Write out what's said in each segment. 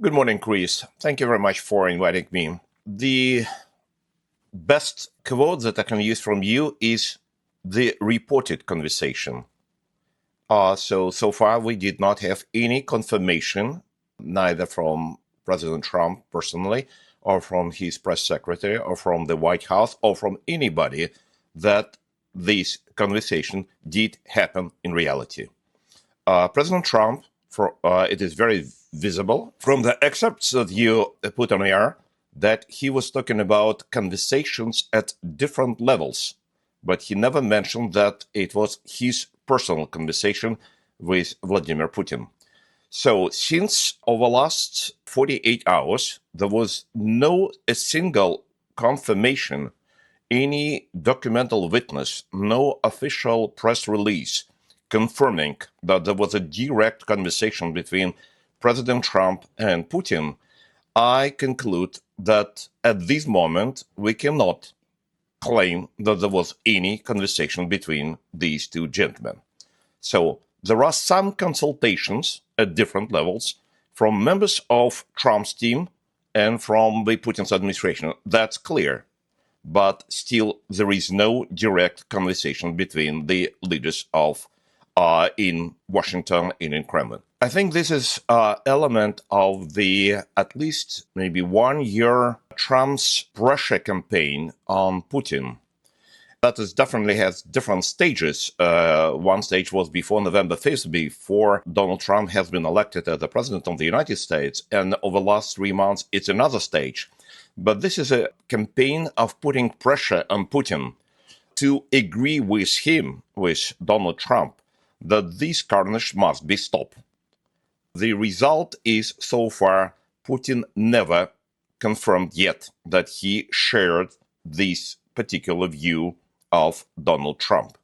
Good morning, Chris. Thank you very much for inviting me. The best quote that I can use from you is the reported conversation. So far, we did not have any confirmation, neither from President Trump personally, or from his press secretary, or from the White House, or from anybody that this conversation did happen in reality. President Trump, it is very visible from the excerpts that you put on air that he was talking about conversations at different levels, but he never mentioned that it was his personal conversation with Vladimir Putin. So since over the last 48 hours, there was a single confirmation, any documental witness, no official press release confirming that there was a direct conversation between President Trump and Putin. I conclude that at this moment, we cannot claim that there was any conversation between these two gentlemen. So there are some consultations at different levels from members of Trump's team and from the Putin's administration. That's clear. But still, there is no direct conversation between the leaders of in Washington and in Kremlin. I think this is an element of the at least maybe 1 year Trump's pressure campaign on Putin. That is definitely has different stages. One stage was before November 5th, before Donald Trump has been elected as the president of the United States. And over the last 3 months, it's another stage. But this is a campaign of putting pressure on Putin to agree with him, with Donald Trump, that this carnage must be stopped. The result is, so far, Putin never confirmed yet that he shared this particular view of Donald Trump.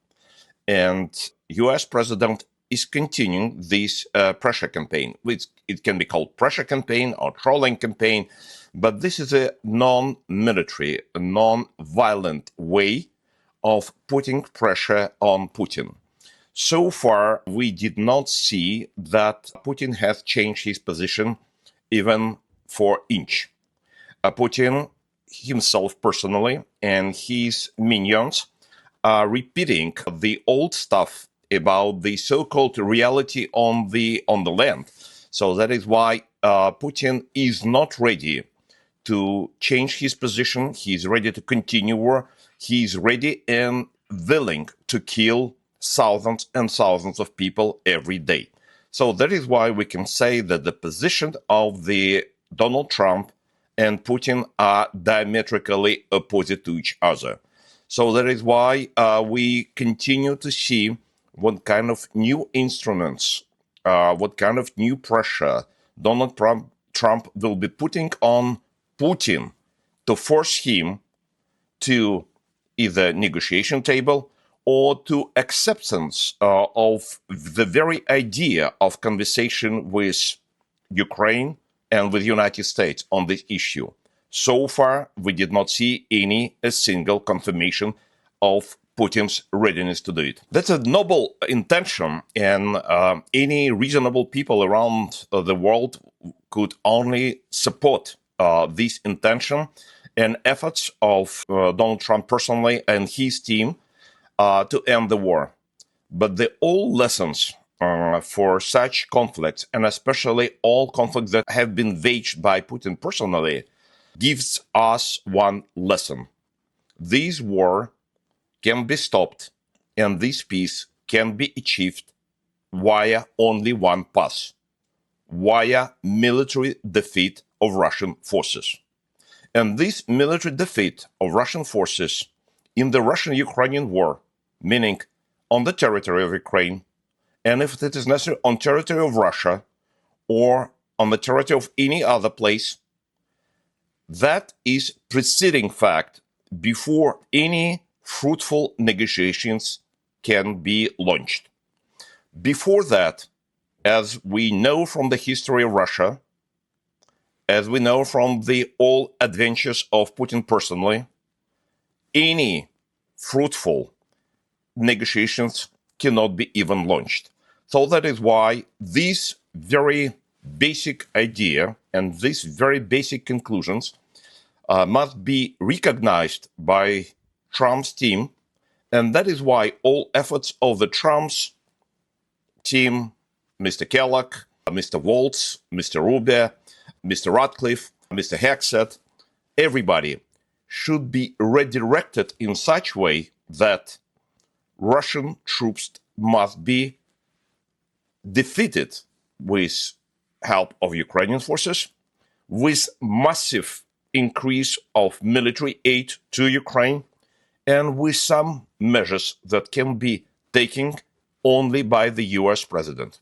And US president is continuing this pressure campaign. It can be called pressure campaign or trolling campaign, but this is a non-military, non-violent way of putting pressure on Putin. So far, we did not see that Putin has changed his position even for inch. Putin himself personally and his minions are repeating the old stuff about the so-called reality on the land. So that is why Putin is not ready to change his position. He's ready to continue war. He's ready and willing to kill thousands and thousands of people every day. So that is why we can say that the position of the Donald Trump and Putin are diametrically opposite to each other. So that is why we continue to see what kind of new instruments, what kind of new pressure Donald Trump will be putting on Putin to force him to either negotiation table or to acceptance of the very idea of conversation with Ukraine and with the United States on this issue. So far, we did not see a single confirmation of Putin's readiness to do it. That's a noble intention, and any reasonable people around the world could only support this intention and efforts of Donald Trump personally and his team to end the war. But the old lessons for such conflicts, and especially all conflicts that have been waged by Putin personally, gives us one lesson. This war can be stopped, and this peace can be achieved via only one path, via military defeat of Russian forces. And this military defeat of Russian forces in the Russian-Ukrainian war, meaning on the territory of Ukraine, and if it is necessary, on territory of Russia or on the territory of any other place, that is preceding fact before any fruitful negotiations can be launched. Before that, as we know from the history of Russia, as we know from the all adventures of Putin personally, any fruitful negotiations cannot be even launched. So that is why this very basic idea, and these very basic conclusions must be recognized by Trump's team, and that is why all efforts of the Trump's team, Mr. Kellogg, Mr. Waltz, Mr. Rubio, Mr. Ratcliffe, Mr. Hexet, everybody should be redirected in such way that Russian troops must be defeated with help of Ukrainian forces, with massive increase of military aid to Ukraine, and with some measures that can be taken only by the US president.